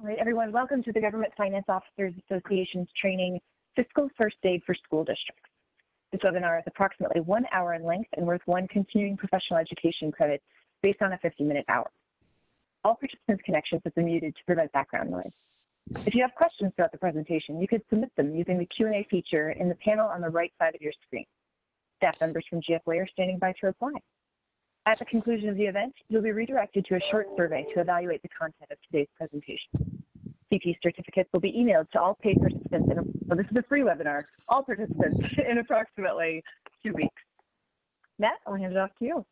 All right, everyone, welcome to the Government Finance Officers Association's training, Fiscal First Aid for School Districts. This webinar is approximately 1 hour in length and worth 1 continuing professional education credit based on a 50-minute hour. All participants' connections have been muted to prevent background noise. If you have questions throughout the presentation, you could submit them using the Q&A feature in the panel on the right side of your screen. Staff members from GFOA are standing by to reply. At the conclusion of the event, you'll be redirected to a short survey to evaluate the content of today's presentation. CP certificates will be emailed to all paid participants, this is a free webinar, all participants in approximately 2 weeks. Matt, I'll hand it off to you.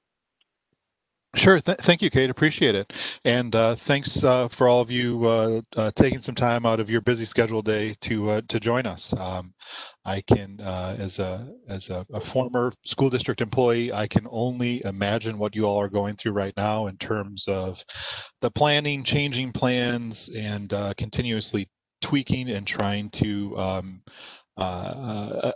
Sure. Thank you, Kate. Appreciate it. And thanks for all of you taking some time out of your busy schedule day to join us. I can, as a former school district employee, I can only imagine what you all are going through right now in terms of the planning, changing plans, and continuously tweaking and trying to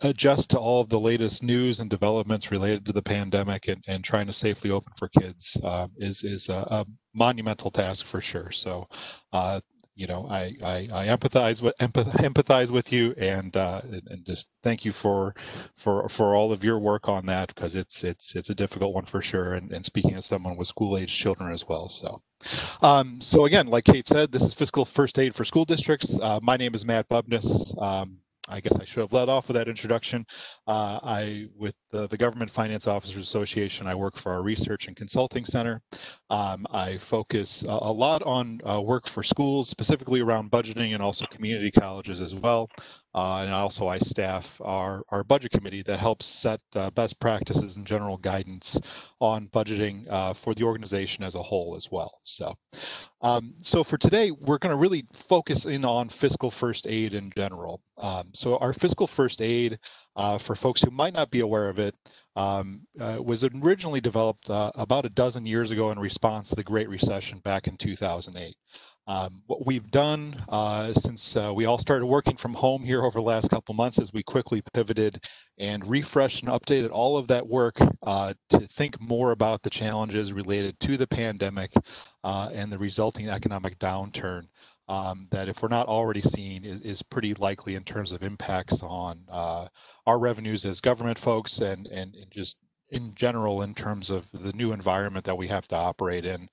adjust to all of the latest news and developments related to the pandemic and trying to safely open for kids is a monumental task for sure. So, you know, I empathize with you and just thank you for all of your work on that, because it's a difficult one for sure. And speaking as someone with school-age children as well. So. So again, like Kate said, this is Fiscal First Aid for School Districts. My name is Matt Bubness. I guess I should have led off with that introduction. With the Government Finance Officers Association, I work for our Research and Consulting Center. I focus a lot on work for schools, specifically around budgeting, and also community colleges as well. And also I staff our budget committee that helps set best practices and general guidance on budgeting for the organization as a whole as well. So, so for today, we're going to really focus in on fiscal first aid in general. So our fiscal first aid, for folks who might not be aware of it, was originally developed about a dozen years ago in response to the Great Recession back in 2008. What we've done since we all started working from home here over the last couple months is we quickly pivoted and refreshed and updated all of that work to think more about the challenges related to the pandemic and the resulting economic downturn that, if we're not already seeing, is pretty likely in terms of impacts on our revenues as government folks and just in general in terms of the new environment that we have to operate in.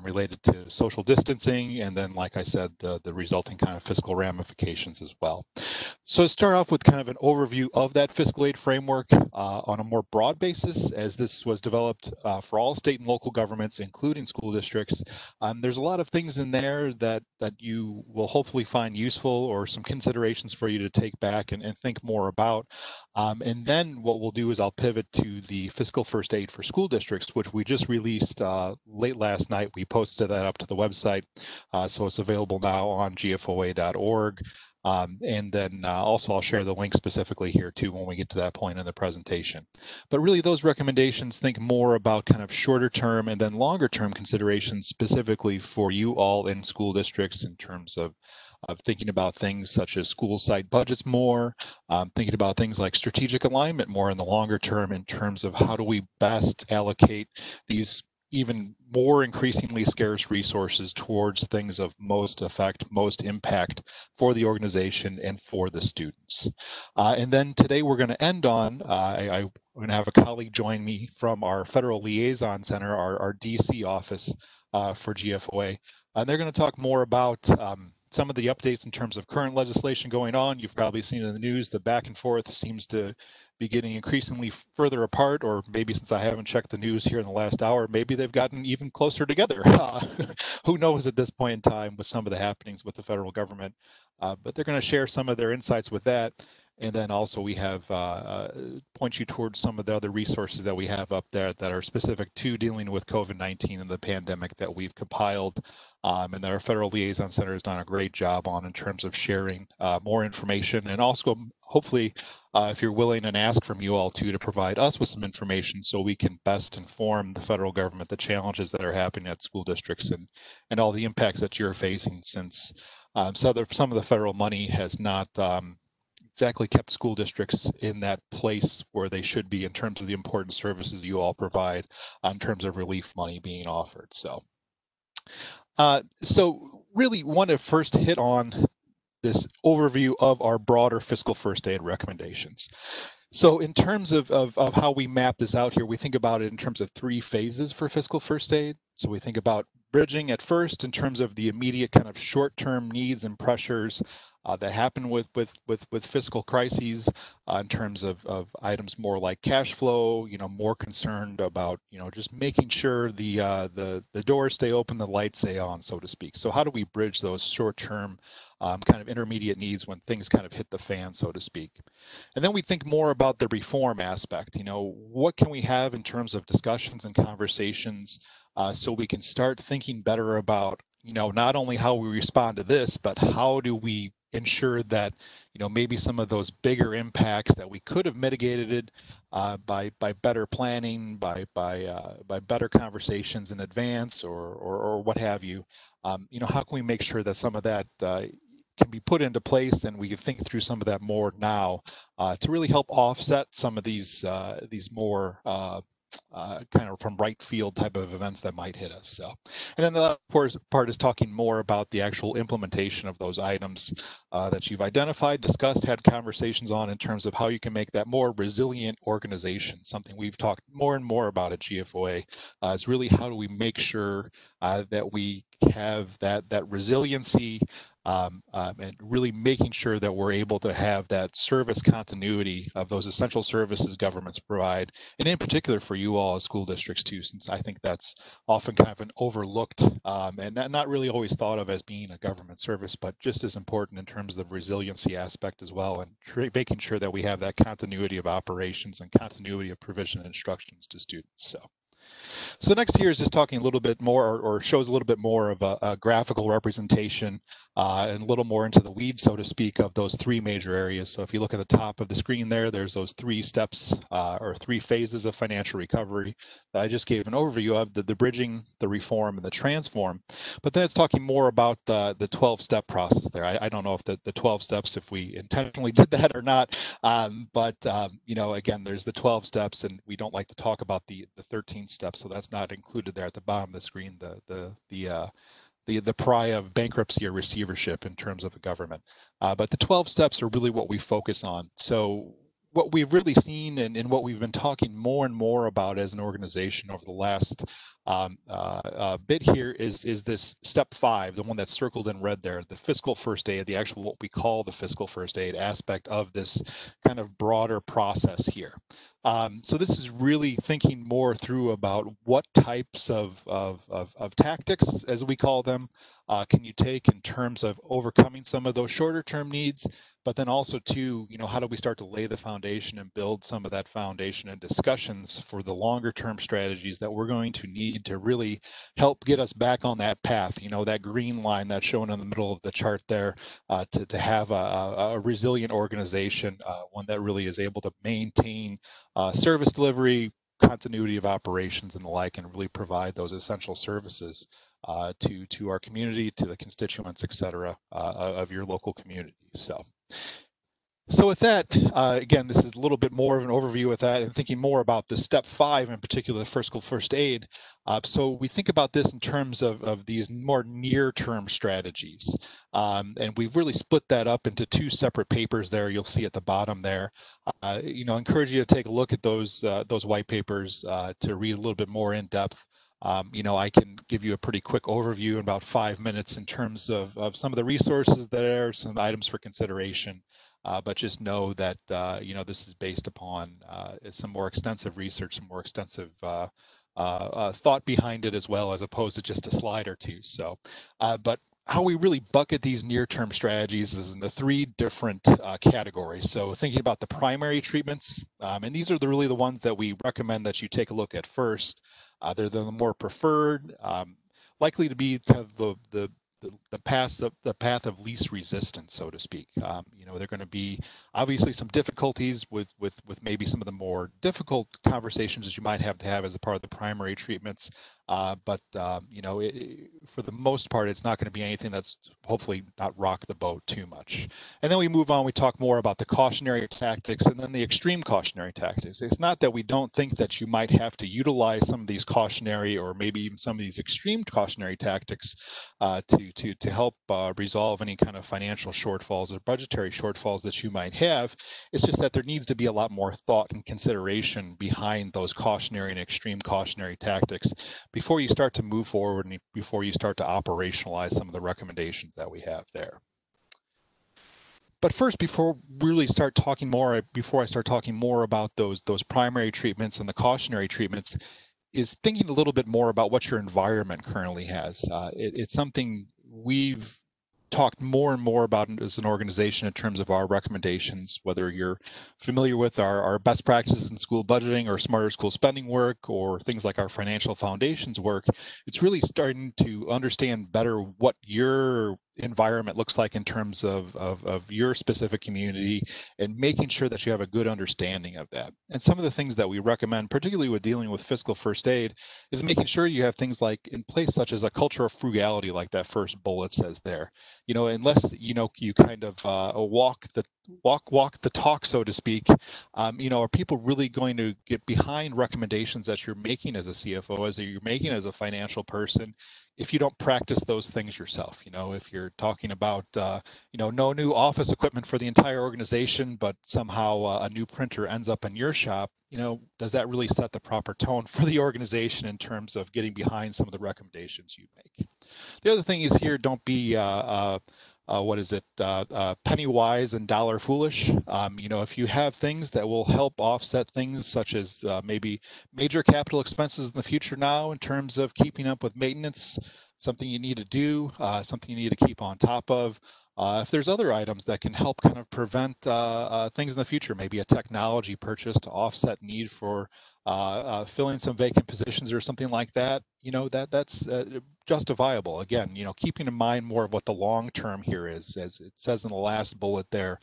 Related to social distancing, and then, like I said, the resulting kind of fiscal ramifications as well. So to start off with kind of an overview of that fiscal aid framework on a more broad basis, as this was developed for all state and local governments, including school districts, there's a lot of things in there that you will hopefully find useful, or some considerations for you to take back and think more about. And then what we'll do is I'll pivot to the fiscal first aid for school districts, which we just released late last night. We posted that up to the website, so it's available now on gfoa.org. And then also I'll share the link specifically here too when we get to that point in the presentation. But really those recommendations think more about kind of shorter term and then longer term considerations specifically for you all in school districts in terms of thinking about things such as school site budgets more, thinking about things like strategic alignment more in the longer term in terms of how do we best allocate these even more increasingly scarce resources towards things of most effect, most impact for the organization and for the students. And then today we're going to end on, I'm going to have a colleague join me from our Federal Liaison Center, our DC office for GFOA. And they're going to talk more about some of the updates in terms of current legislation going on. You've probably seen in the news the back and forth seems to be getting increasingly further apart, or maybe since I haven't checked the news here in the last hour, maybe they've gotten even closer together. Who knows at this point in time with some of the happenings with the federal government, but they're going to share some of their insights with that. And then also we have point you towards some of the other resources that we have up there that are specific to dealing with COVID-19 and the pandemic that we've compiled, and that our Federal Liaison Center has done a great job on in terms of sharing more information, and also hopefully if you're willing and ask from you all too to provide us with some information so we can best inform the federal government the challenges that are happening at school districts and all the impacts that you're facing, since some of the federal money has not exactly kept school districts in that place where they should be in terms of the important services you all provide in terms of relief money being offered. So really want to first hit on this overview of our broader fiscal first aid recommendations. So in terms of how we map this out here, we think about it in terms of 3 phases for fiscal first aid. So we think about bridging at first in terms of the immediate kind of short-term needs and pressures that happen with fiscal crises, in terms of items more like cash flow, more concerned about, just making sure the doors stay open, the lights stay on, so to speak. So how do we bridge those short-term kind of intermediate needs when things kind of hit the fan, so to speak? And then we think more about the reform aspect. What can we have in terms of discussions and conversations so we can start thinking better about, not only how we respond to this, but how do we ensure that, maybe some of those bigger impacts that we could have mitigated by better planning, by better conversations in advance, or what have you. How can we make sure that some of that can be put into place, and we can think through some of that more now to really help offset some of these more kind of from right field type of events that might hit us. So, and then the last part is talking more about the actual implementation of those items that you've identified, discussed, had conversations on in terms of how you can make that more resilient organization. Something we've talked more and more about at GFOA is really how do we make sure that we have that resiliency, and really making sure that we're able to have that service continuity of those essential services governments provide, and in particular for you all as school districts too, since I think that's often kind of an overlooked and not really always thought of as being a government service, but just as important in terms of the resiliency aspect as well, and making sure that we have that continuity of operations and continuity of provision and instructions to students. So next here is just talking a little bit more, or shows a little bit more of a graphical representation and a little more into the weeds, so to speak, of those 3 major areas. So if you look at the top of the screen there's those 3 steps or 3 phases of financial recovery that I just gave an overview of, the bridging, the reform, and the transform. But then it's talking more about the 12-step process there. I don't know if the 12 steps, if we intentionally did that or not, but again, there's the 12 steps, and we don't like to talk about the 13 steps, so that's not included there at the bottom of the screen, the pry of bankruptcy or receivership in terms of a government. But the 12 steps are really what we focus on. So what we've really seen, and what we've been talking more and more about as an organization over the last bit here is this step 5, the one that's circled in red there, the fiscal first aid, the actual what we call the fiscal first aid aspect of this kind of broader process here. So this is really thinking more through about what types of tactics, as we call them, can you take in terms of overcoming some of those shorter term needs, but then also too, how do we start to lay the foundation and build some of that foundation and discussions for the longer term strategies that we're going to need to really help get us back on that path, that green line that's shown in the middle of the chart there, to have a resilient organization, one that really is able to maintain service delivery, continuity of operations, and the like, and really provide those essential services to our community, to the constituents, et cetera, of your local community. So with that, again, this is a little bit more of an overview with that, and thinking more about the step 5 in particular, the fiscal first aid. So we think about this in terms of these more near-term strategies. And we've really split that up into 2 separate papers there. You'll see at the bottom there. I encourage you to take a look at those white papers to read a little bit more in depth. I can give you a pretty quick overview in about 5 minutes in terms of some of the resources there, some items for consideration. But just know that, this is based upon some more extensive research, some more extensive thought behind it as well, as opposed to just a slide or 2. So, but how we really bucket these near-term strategies is in the 3 different categories. So thinking about the primary treatments, and these are really the ones that we recommend that you take a look at first. They're the more preferred, likely to be kind of the path of least resistance, so to speak. There are going to be obviously some difficulties with maybe some of the more difficult conversations that you might have to have as a part of the primary treatments. But for the most part, it's not going to be anything that's hopefully not rock the boat too much. And then we move on, we talk more about the cautionary tactics and then the extreme cautionary tactics. It's not that we don't think that you might have to utilize some of these cautionary or maybe even some of these extreme cautionary tactics to to help resolve any kind of financial shortfalls or budgetary shortfalls that you might have. It's just that there needs to be a lot more thought and consideration behind those cautionary and extreme cautionary tactics before you start to move forward and before you start to operationalize some of the recommendations that we have there. But first, before I start talking more about those primary treatments and the cautionary treatments, is thinking a little bit more about what your environment currently has. It's something we've talked more and more about as an organization in terms of our recommendations, whether you're familiar with our best practices in school budgeting or smarter school spending work or things like our financial foundations work. It's really starting to understand better what your environment looks like in terms of your specific community and making sure that you have a good understanding of that. And some of the things that we recommend, particularly with dealing with fiscal first aid, is making sure you have things like in place such as a culture of frugality, like that first bullet says there. Unless you kind of walk the talk, so to speak, are people really going to get behind recommendations that you're making as a CFO, as you're making as a financial person, if you don't practice those things yourself? If you're talking about no new office equipment for the entire organization, but somehow a new printer ends up in your shop, does that really set the proper tone for the organization in terms of getting behind some of the recommendations you make? The other thing is here, don't be penny wise and dollar foolish. If you have things that will help offset things such as maybe major capital expenses in the future now in terms of keeping up with maintenance, something you need to do, something you need to keep on top of. If there's other items that can help kind of prevent things in the future, maybe a technology purchase to offset need for filling some vacant positions or something like that, that's justifiable. Again, keeping in mind more of what the long term here is, as it says in the last bullet there.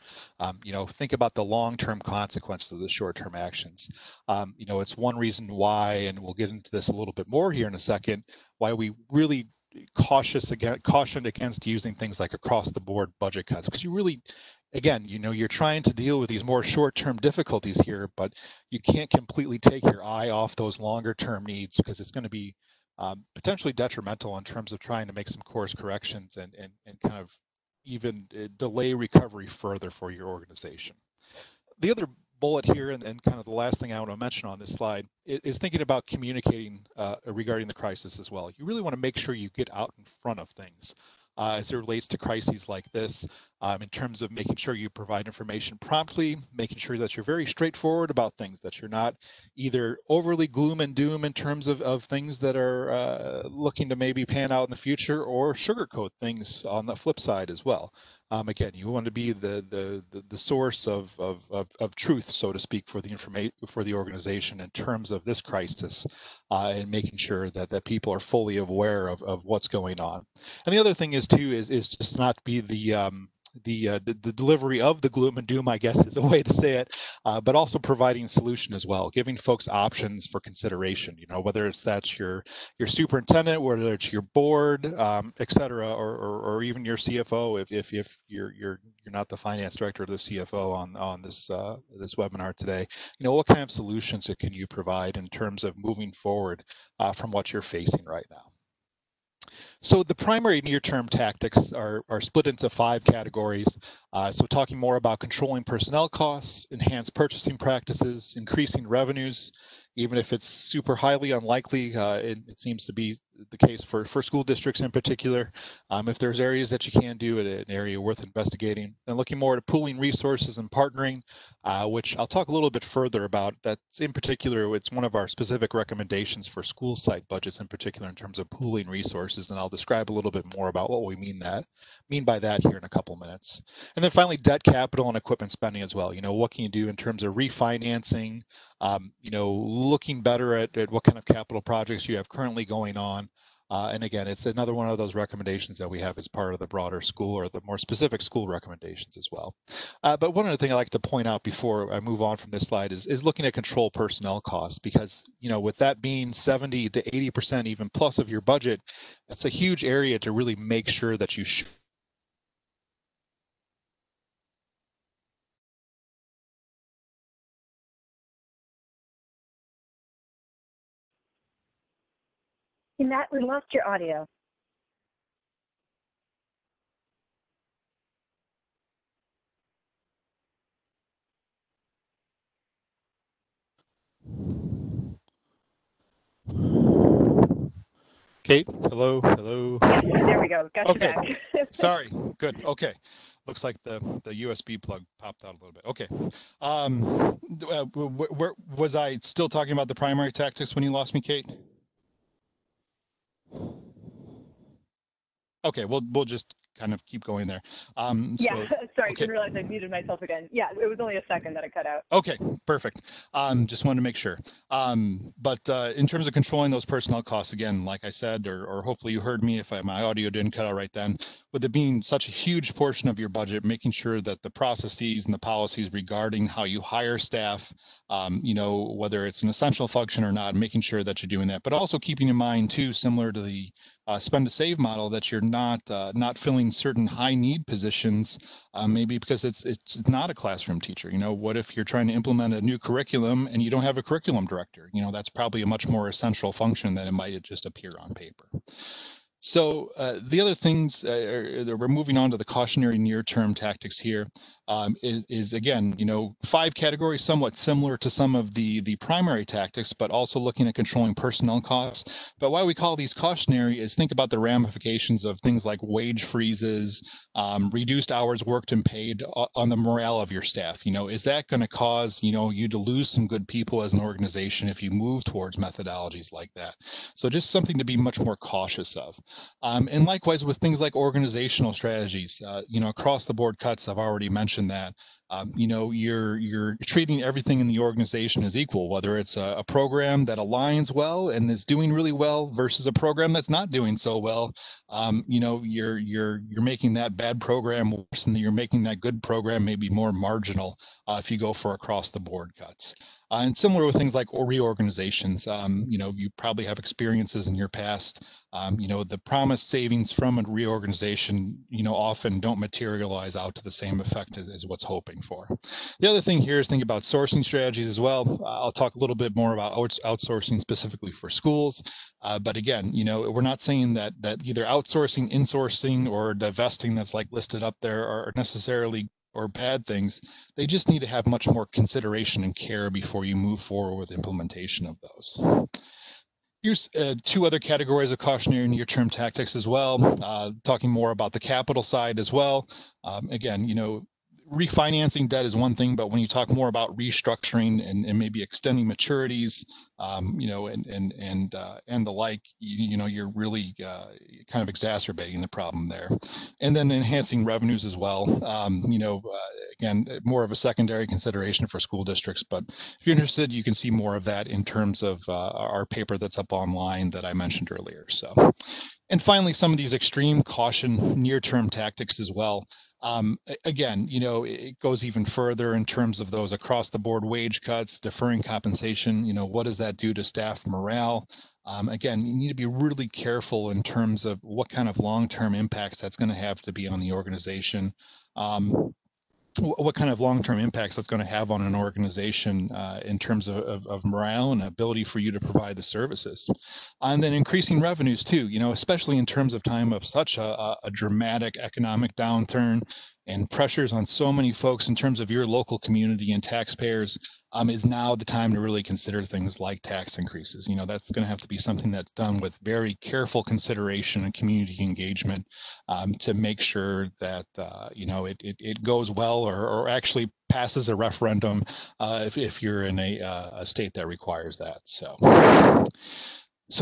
Think about the long-term consequences of the short-term actions. It's one reason why, and we'll get into this a little bit more here in a second, why we really cautioned against using things like across the board budget cuts, because you really, again, you're trying to deal with these more short-term difficulties here, but you can't completely take your eye off those longer-term needs, because it's going to be potentially detrimental in terms of trying to make some course corrections and kind of even delay recovery further for your organization. The other bullet here, and kind of the last thing I want to mention on this slide, is thinking about communicating regarding the crisis as well. You really want to make sure you get out in front of things as it relates to crises like this, in terms of making sure you provide information promptly, making sure that you're very straightforward about things, that you're not either overly gloom and doom in terms of things that are looking to maybe pan out in the future, or sugarcoat things on the flip side as well. Again, you want to be the source of truth, so to speak, for the organization in terms of this crisis, and making sure that people are fully aware of what's going on. And the other thing is just not be the delivery of the gloom and doom, I guess is a way to say it, but also providing a solution as well, giving folks options for consideration, whether that's your superintendent, whether it's your board, et cetera, or even your CFO, if you're not the finance director or the CFO on this webinar today. What kind of solutions can you provide in terms of moving forward from what you're facing right now? So the primary near-term tactics are split into 5 categories. So talking more about controlling personnel costs, enhanced purchasing practices, increasing revenues, even if it's super highly unlikely, it seems to be the case for school districts in particular. If there's areas that you can do, an area worth investigating. And looking more at pooling resources and partnering, which I'll talk a little bit further about. That's in particular, it's one of our specific recommendations for school site budgets in particular in terms of pooling resources. And I'll describe a little bit more about what we mean by that here in a couple minutes. And then finally, debt capital and equipment spending as well. What can you do in terms of refinancing, looking better at what kind of capital projects you have currently going on. And again, it's another one of those recommendations that we have as part of the broader school or the more specific school recommendations as well. But one other thing I like to point out before I move on from this slide is looking at control personnel costs, because, with that being 70 to 80% even plus of your budget, that's a huge area to really make sure that you Matt, we lost your audio. Kate, hello, hello. Yes, there we go. Got you Okay, back. sorry. Good. Okay, looks like the USB plug popped out a little bit. Okay. Where was I still talking about the primary tactics when you lost me, Kate? Okay, we'll just kind of keep going there. Yeah, sorry, okay. didn't realize I muted myself again. Yeah, it was only a second that it cut out. Okay, perfect. Just wanted to make sure. But in terms of controlling those personnel costs, again, like I said, or hopefully you heard me if my audio didn't cut out right then, with it being such a huge portion of your budget, making sure that the processes and the policies regarding how you hire staff, whether it's an essential function or not, making sure that you're doing that, but also keeping in mind too, similar to the spend to save model, that you're not filling certain high need positions, maybe because it's not a classroom teacher. What if you're trying to implement a new curriculum and you don't have a curriculum director? That's probably a much more essential function than it might just appear on paper. So the other things, we're moving on to the cautionary near-term tactics here, is again, 5 categories, somewhat similar to some of the primary tactics, but also looking at controlling personnel costs. But why we call these cautionary is think about the ramifications of things like wage freezes, reduced hours worked and paid on the morale of your staff. Is that going to cause, you to lose some good people as an organization if you move towards methodologies like that? So just something to be much more cautious of. And likewise with things like organizational strategies, across the board cuts, I've already mentioned that. You're treating everything in the organization as equal, whether it's a program that aligns well and is doing really well versus a program that's not doing so well. You're making that bad program worse, and you're making that good program maybe more marginal if you go for across the board cuts. And similar with things like reorganizations, you probably have experiences in your past. The promised savings from a reorganization, often don't materialize out to the same effect as what's hoping for. The other thing here is think about sourcing strategies as well. I'll talk a little bit more about outsourcing specifically for schools. But again, we're not saying that either outsourcing, insourcing, or divesting that's like listed up there are necessarily or bad things. They just need to have much more consideration and care before you move forward with implementation of those. Here's 2 other categories of cautionary near-term tactics as well, talking more about the capital side as well. Again, refinancing debt is one thing, but when you talk more about restructuring and maybe extending maturities, and the like, you're really kind of exacerbating the problem there. And then enhancing revenues as well. Again, more of a secondary consideration for school districts, but if you're interested, you can see more of that in terms of our paper that's up online that I mentioned earlier. So, and finally, some of these extreme caution near-term tactics as well. Again, it goes even further in terms of those across the board wage cuts, deferring compensation. What does that do to staff morale? Again, you need to be really careful in terms of what kind of long-term impacts that's going to have to be on the organization. What kind of long-term impacts that's going to have on an organization in terms of morale and ability for you to provide the services. And then increasing revenues too, especially in terms of time of such a dramatic economic downturn and pressures on so many folks in terms of your local community and taxpayers, is now the time to really consider things like tax increases. That's going to have to be something that's done with very careful consideration and community engagement to make sure that it goes well or actually passes a referendum if you're in a state that requires that. So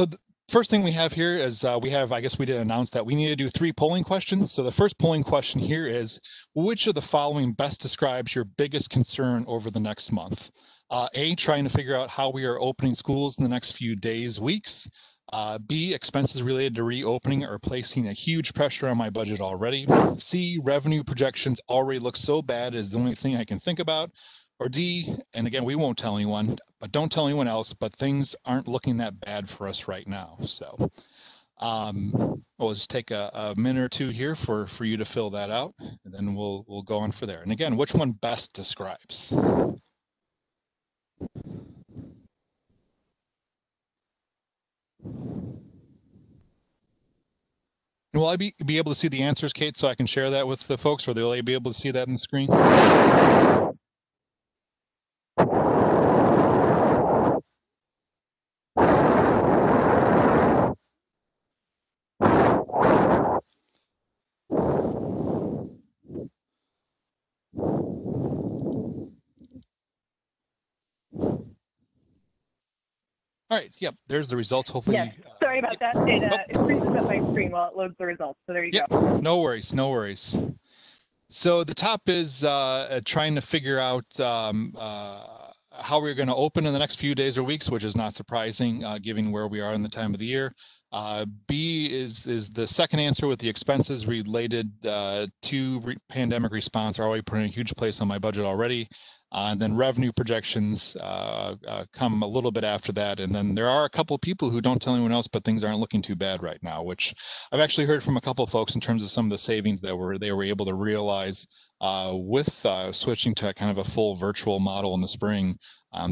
the first thing we have here is I guess we didn't announce that we need to do 3 polling questions. So the first polling question here is, which of the following best describes your biggest concern over the next month? A, trying to figure out how we are opening schools in the next few days, weeks. B, expenses related to reopening are placing a huge pressure on my budget already. C, revenue projections already look so bad is the only thing I can think about. Or D, and again, we won't tell anyone, but don't tell anyone else, but things aren't looking that bad for us right now. So we'll just take a minute or 2 here for you to fill that out, and then we'll go on for there. And again, which one best describes? And will I be able to see the answers, Kate, so I can share that with the folks, or will they be able to see that on the screen? All right. Yep. There's the results. Hopefully. Yes. Sorry about that. It freezes up my screen while it loads the results. So there you go. No worries. No worries. So the top is trying to figure out how we're going to open in the next few days or weeks, which is not surprising given where we are in the time of the year. B is the second answer with the expenses related to pandemic response are already putting a huge place on my budget already. And then revenue projections come a little bit after that. And then there are a couple of people who don't tell anyone else, but things aren't looking too bad right now, which I've actually heard from a couple of folks in terms of some of the savings that they were able to realize with switching to kind of a full virtual model in the spring,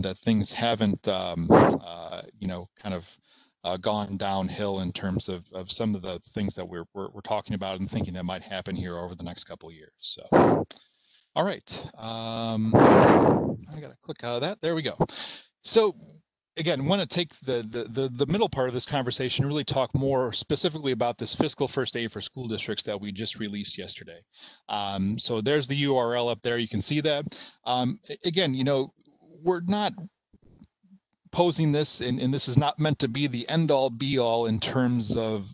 that things haven't, kind of gone downhill in terms of some of the things that we're talking about and thinking that might happen here over the next couple of years. So. All right, I gotta click out of that. There we go. So again, want to take the middle part of this conversation, really talk more specifically about this fiscal first aid for school districts that we just released yesterday. So there's the URL up there. You can see that. Again, we're not posing this, and this is not meant to be the end-all be-all in terms of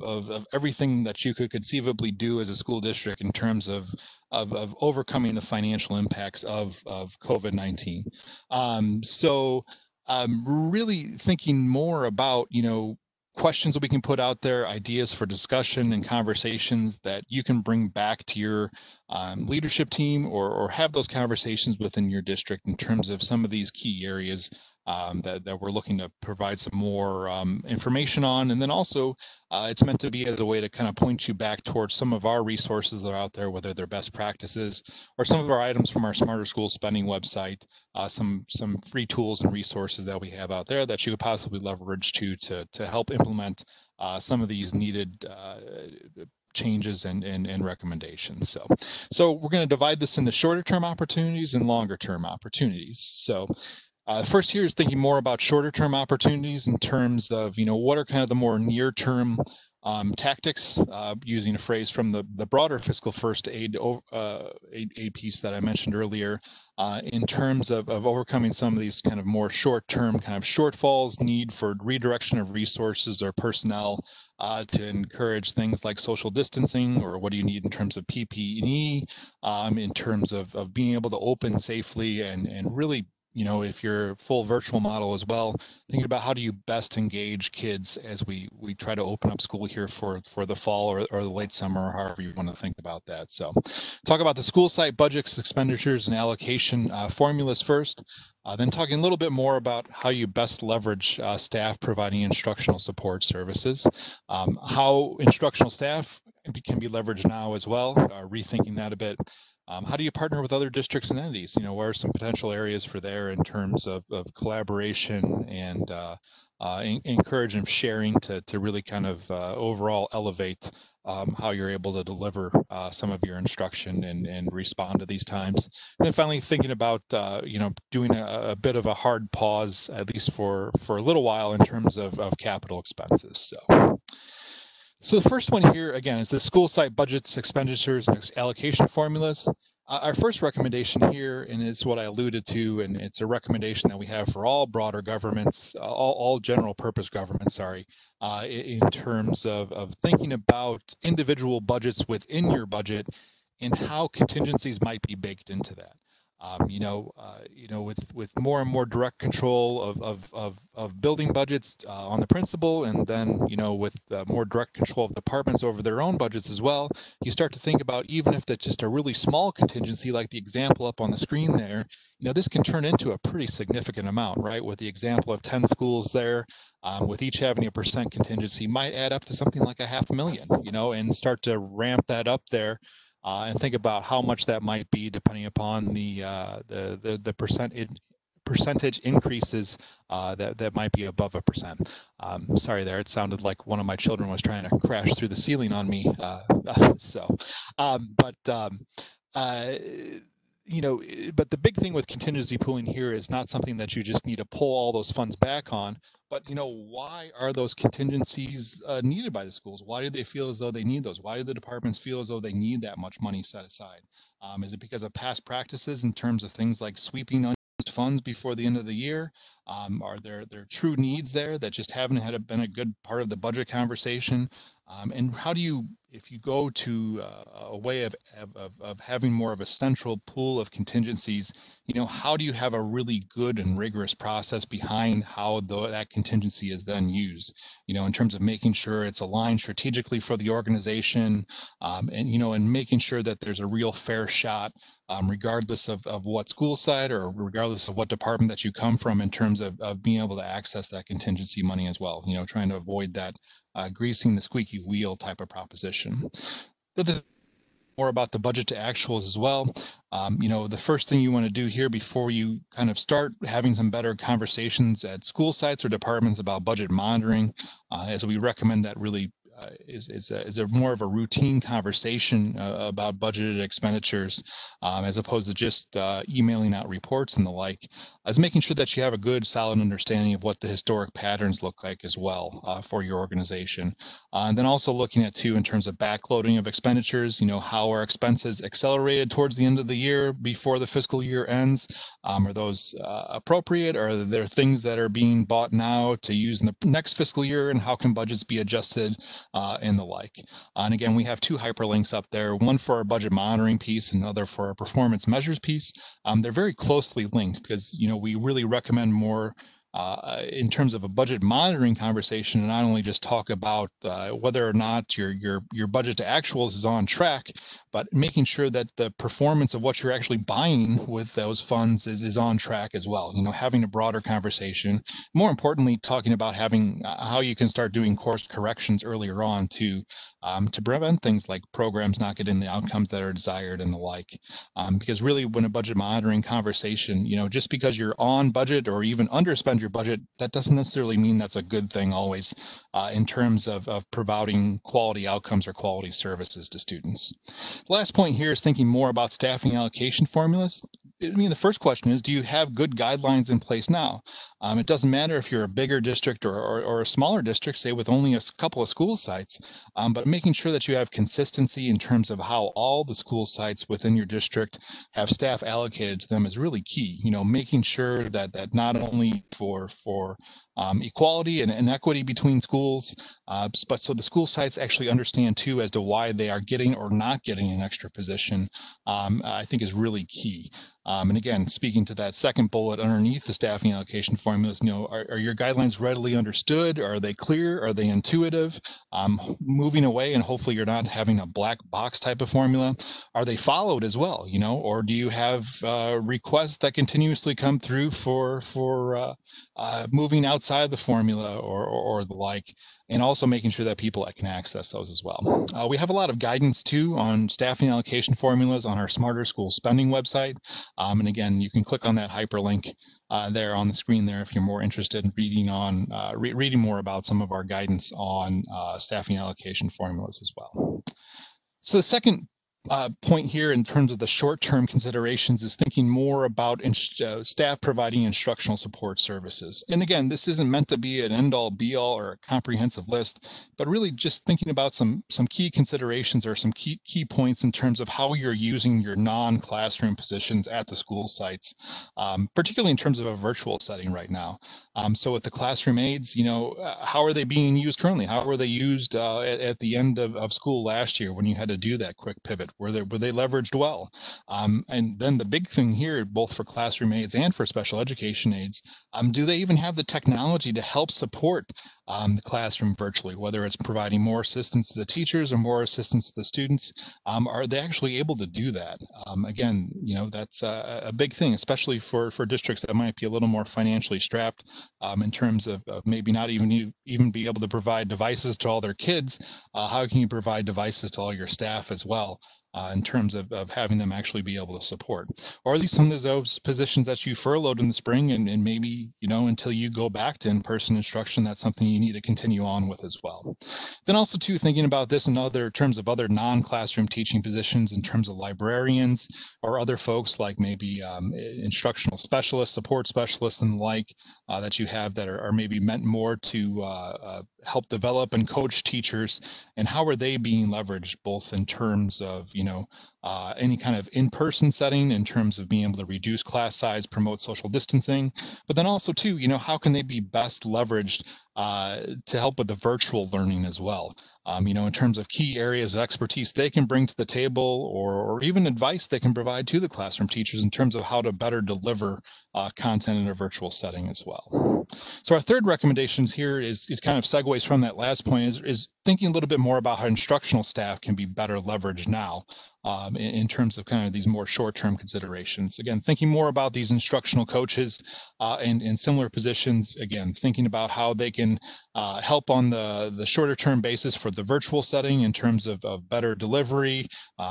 everything that you could conceivably do as a school district in terms of overcoming the financial impacts of COVID-19. So really thinking more about, questions that we can put out there, ideas for discussion and conversations that you can bring back to your leadership team or have those conversations within your district in terms of some of these key areas that we're looking to provide some more information on. And then also it's meant to be as a way to kind of point you back towards some of our resources that are out there, whether they're best practices or some of our items from our Smarter School Spending website, some free tools and resources that we have out there that you could possibly leverage to help implement some of these needed changes and recommendations. So we're going to divide this into shorter term opportunities and longer term opportunities. So first here is thinking more about shorter term opportunities in terms of, what are kind of the more near term tactics, using a phrase from the broader fiscal first aid piece that I mentioned earlier, in terms of overcoming some of these kind of more short-term kind of shortfalls, need for redirection of resources or personnel to encourage things like social distancing, or what do you need in terms of PPE, in terms of being able to open safely and really, if you're full virtual model as well, thinking about how do you best engage kids as we try to open up school here for the fall or the late summer, or however you want to think about that. So talk about the school site budgets, expenditures, and allocation formulas first, then talking a little bit more about how you best leverage staff providing instructional support services, how instructional staff can be leveraged now as well, rethinking that a bit. How do you partner with other districts and entities? Where are some potential areas for there in terms of collaboration and encourage and sharing to really kind of overall elevate how you're able to deliver some of your instruction and respond to these times. And then finally thinking about, doing a bit of a hard pause, at least for a little while, in terms of capital expenses. So the first one here, again, is the school site budgets, expenditures, and allocation formulas. Our first recommendation here, and it's what I alluded to, and it's a recommendation that we have for all broader governments, all general purpose governments, in terms of thinking about individual budgets within your budget and how contingencies might be baked into that. With more and more direct control of building budgets on the principal, and then, with more direct control of departments over their own budgets as well, you start to think about, even if that's just a really small contingency, like the example up on the screen there, this can turn into a pretty significant amount, right? With the example of 10 schools there, with each having a % contingency, might add up to something like $500,000, and start to ramp that up there. And think about how much that might be depending upon the percentage increases that might be above 1%. Sorry there, it sounded like one of my children was trying to crash through the ceiling on me. But the big thing with contingency pooling here is not something that you just need to pull all those funds back on, but why are those contingencies needed by the schools? Why do they feel as though they need those? Why do the departments feel as though they need that much money set aside? Is it because of past practices in terms of things like sweeping unused funds before the end of the year? Are there true needs there that just haven't been a good part of the budget conversation? And how do you, if you go to a way of having more of a central pool of contingencies, how do you have a really good and rigorous process behind how that contingency is then used, in terms of making sure it's aligned strategically for the organization, and making sure that there's a real fair shot, regardless of what school site or regardless of what department that you come from, in terms of being able to access that contingency money as well, trying to avoid that greasing the squeaky wheel type of proposition. More about the budget to actuals as well. The first thing you want to do here before you kind of start having some better conversations at school sites or departments about budget monitoring, as we recommend that really is a more of a routine conversation about budgeted expenditures, as opposed to just emailing out reports and the like, is making sure that you have a good solid understanding of what the historic patterns look like as well for your organization. And then also looking at too, in terms of backloading of expenditures, how are expenses accelerated towards the end of the year before the fiscal year ends? Are those appropriate? Or are there things that are being bought now to use in the next fiscal year, and how can budgets be adjusted? And the like. And again, we have two hyperlinks up there, one for our budget monitoring piece and another for our performance measures piece. They're very closely linked because, we really recommend more in terms of a budget monitoring conversation, and not only just talk about whether or not your budget to actuals is on track, but making sure that the performance of what you're actually buying with those funds is on track as well. Having a broader conversation. More importantly, talking about having how you can start doing course corrections earlier on to prevent things like programs not getting the outcomes that are desired and the like. Because really, when a budget monitoring conversation, just because you're on budget or even underspend your budget, that doesn't necessarily mean that's a good thing always, in terms of providing quality outcomes or quality services to students. The last point here is thinking more about staffing allocation formulas. The first question is, do you have good guidelines in place now? It doesn't matter if you're a bigger district or a smaller district, say with only a couple of school sites, but making sure that you have consistency in terms of how all the school sites within your district have staff allocated to them is really key. Making sure that not only for equality and equity between schools, but so the school sites actually understand too as to why they are getting or not getting an extra position, I think is really key. And again, speaking to that second bullet underneath the staffing allocation formulas, are your guidelines readily understood? Are they clear? Are they intuitive? Moving away, and hopefully you're not having a black box type of formula. Are they followed as well? Or do you have requests that continuously come through for moving outside the formula or the like? And also making sure that people can access those as well. We have a lot of guidance too on staffing allocation formulas on our Smarter School Spending website. And again, you can click on that hyperlink there on the screen there if you're more interested in reading more about some of our guidance on staffing allocation formulas as well. So the second point here in terms of the short-term considerations is thinking more about staff providing instructional support services. And again, this isn't meant to be an end-all be-all or a comprehensive list, but really just thinking about some key considerations or some key points in terms of how you're using your non-classroom positions at the school sites, particularly in terms of a virtual setting right now. So with the classroom aides, how are they being used currently? How were they used at the end of school last year when you had to do that quick pivot? Were they leveraged well? And then the big thing here, both for classroom aides and for special education aides, do they even have the technology to help support the classroom virtually, whether it's providing more assistance to the teachers or more assistance to the students? Are they actually able to do that? Again, that's a big thing, especially for districts that might be a little more financially strapped, in terms of maybe not even be able to provide devices to all their kids. How can you provide devices to all your staff as well? In terms of having them actually be able to support, or at least some of those positions that you furloughed in the spring, and maybe, until you go back to in-person instruction, that's something you need to continue on with as well. Then also too, thinking about this in terms of other non-classroom teaching positions, in terms of librarians or other folks like maybe instructional specialists, support specialists and the like, that you have that are maybe meant more to help develop and coach teachers, and how are they being leveraged both in terms of, any kind of in-person setting in terms of being able to reduce class size, promote social distancing, but then also too, how can they be best leveraged to help with the virtual learning as well? In terms of key areas of expertise they can bring to the table, or even advice they can provide to the classroom teachers in terms of how to better deliver content in a virtual setting as well. So our third recommendations here is kind of segues from that last point, is thinking a little bit more about how instructional staff can be better leveraged now in terms of kind of these more short-term considerations. Again, thinking more about these instructional coaches in similar positions, again, thinking about how they can help on the shorter-term basis for the virtual setting in terms of better delivery,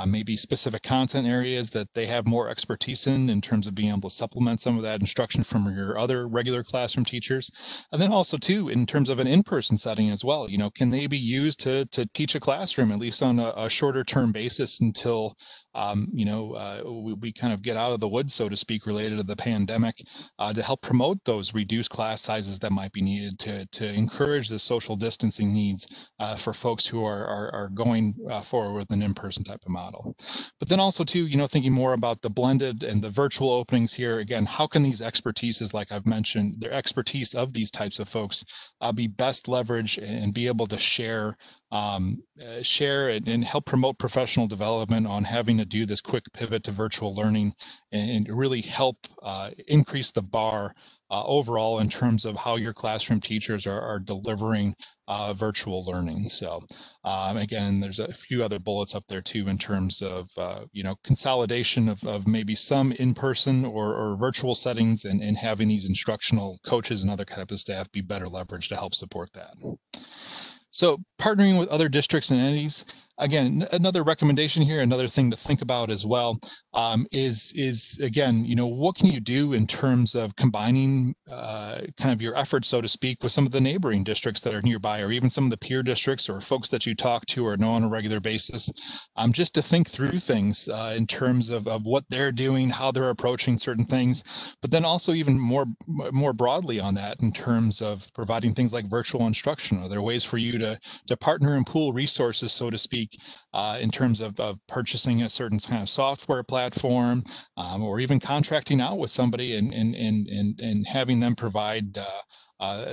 maybe specific content areas that they have more expertise in terms of being able to supplement some of that instruction from your other regular classroom teachers. And then also too, in terms of an in-person setting as well, can they be used to teach a classroom, at least on a shorter term basis until we kind of get out of the woods, so to speak, related to the pandemic, to help promote those reduced class sizes that might be needed to encourage the social distancing needs for folks who are going forward with an in-person type of model. But then also too, thinking more about the blended and the virtual openings here. Again, how can these expertises, like I've mentioned, their expertise of these types of folks be best leveraged and be able to share and help promote professional development on having to do this quick pivot to virtual learning, and really help increase the bar overall in terms of how your classroom teachers are delivering virtual learning. So again, there's a few other bullets up there too in terms of consolidation of maybe some in-person or virtual settings, and having these instructional coaches and other type of staff be better leveraged to help support that. So partnering with other districts and entities, again, another recommendation here, another thing to think about as well, is again, what can you do in terms of combining kind of your efforts, so to speak, with some of the neighboring districts that are nearby, or even some of the peer districts or folks that you talk to or know on a regular basis, just to think through things in terms of what they're doing, how they're approaching certain things, but then also even more broadly on that in terms of providing things like virtual instruction. Are there ways for you to partner and pool resources, so to speak, in terms of purchasing a certain kind of software platform, or even contracting out with somebody and having them provide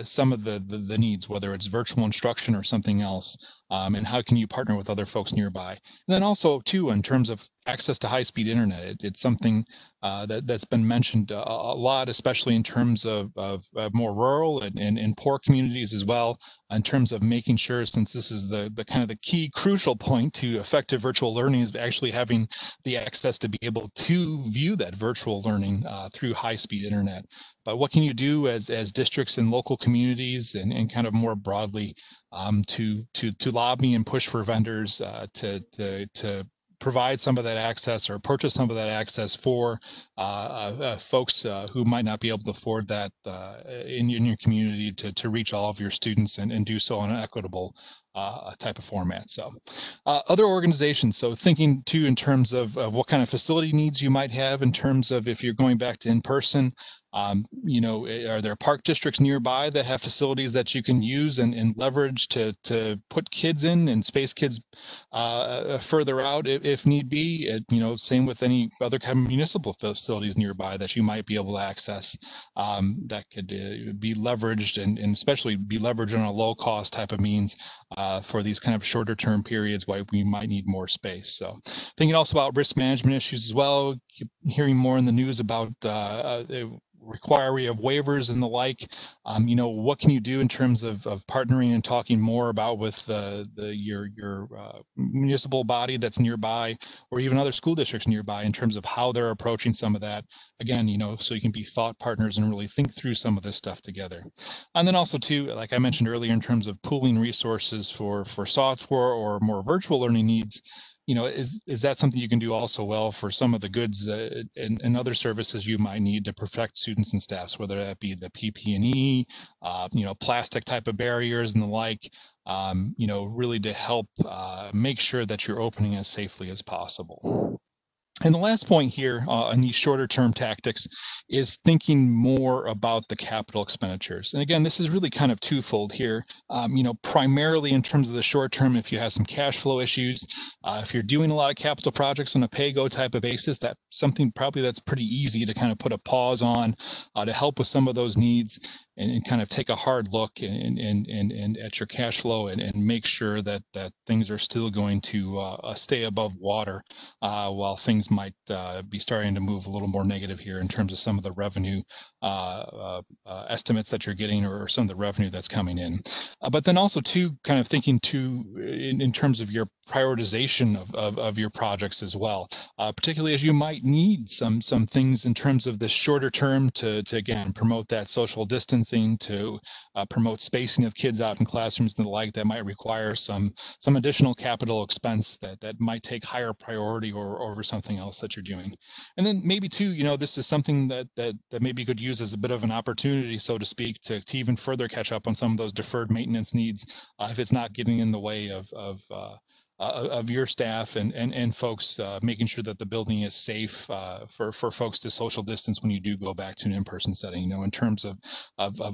some of the needs, whether it's virtual instruction or something else, and how can you partner with other folks nearby? And then also too, in terms of access to high-speed internet, it's something that's been mentioned a lot, especially in terms of more rural and poor communities as well, in terms of making sure, since this is the kind of the key crucial point to effective virtual learning, is actually having the access to be able to view that virtual learning through high-speed internet. But what can you do as districts and local communities, and kind of more broadly, to lobby and push for vendors to provide some of that access or purchase some of that access for folks who might not be able to afford that in your community, to reach all of your students and do so in an equitable type of format. So other organizations, so thinking too in terms of what kind of facility needs you might have in terms of if you're going back to in-person. Are there park districts nearby that have facilities that you can use and leverage to put kids in and space kids further out if need be? Same with any other kind of municipal facilities nearby that you might be able to access, that could be leveraged and especially be leveraged on a low cost type of means for these kind of shorter term periods where we might need more space. So thinking also about risk management issues as well. Keep hearing more in the news about requirement of waivers and the like. What can you do in terms of partnering and talking more about with your municipal body that's nearby, or even other school districts nearby, in terms of how they're approaching some of that? Again, so you can be thought partners and really think through some of this stuff together. And then also too, like I mentioned earlier, in terms of pooling resources for software or more virtual learning needs, is that something you can do also well for some of the goods and other services you might need to protect students and staffs, whether that be the PPE, plastic type of barriers and the like, really to help make sure that you're opening as safely as possible. And the last point here on these shorter term tactics is thinking more about the capital expenditures. And again, this is really kind of twofold here. Primarily in terms of the short term, if you have some cash flow issues, if you're doing a lot of capital projects on a pay-go type of basis, that's something probably that's pretty easy to kind of put a pause on to help with some of those needs. And kind of take a hard look and at your cash flow and make sure that things are still going to stay above water while things might be starting to move a little more negative here in terms of some of the revenue estimates that you're getting or some of the revenue that's coming in. But then also too, kind of thinking too in terms of your prioritization of your projects as well, particularly as you might need some things in terms of the shorter term to again promote that social distancing, to promote spacing of kids out in classrooms and the like that might require some additional capital expense that might take higher priority or over something else that you're doing. And then maybe too, this is something that maybe you could use as a bit of an opportunity, so to speak, to even further catch up on some of those deferred maintenance needs if it's not getting in the way of your staff and folks making sure that the building is safe for folks to social distance when you do go back to an in-person setting, in terms of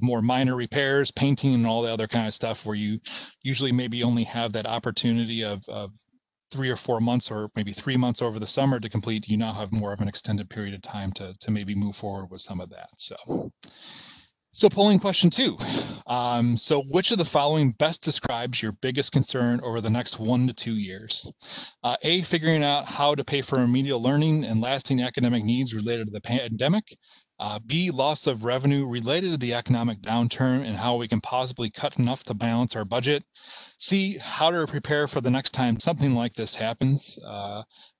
more minor repairs, painting, and all the other kind of stuff where you usually maybe only have that opportunity of 3 or 4 months or maybe 3 months over the summer to complete. You now have more of an extended period of time to maybe move forward with some of that. So polling question 2. So which of the following best describes your biggest concern over the next 1 to 2 years? A, figuring out how to pay for remedial learning and lasting academic needs related to the pandemic. B, loss of revenue related to the economic downturn and how we can possibly cut enough to balance our budget. C, how to prepare for the next time something like this happens.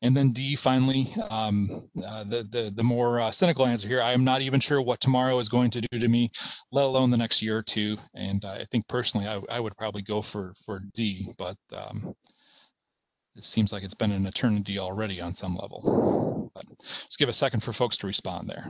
And then D, finally, the more cynical answer here, I am not even sure what tomorrow is going to do to me, let alone the next year or two. And I think personally, I would probably go for D, but it seems like it's been an eternity already on some level. But let's give a second for folks to respond there.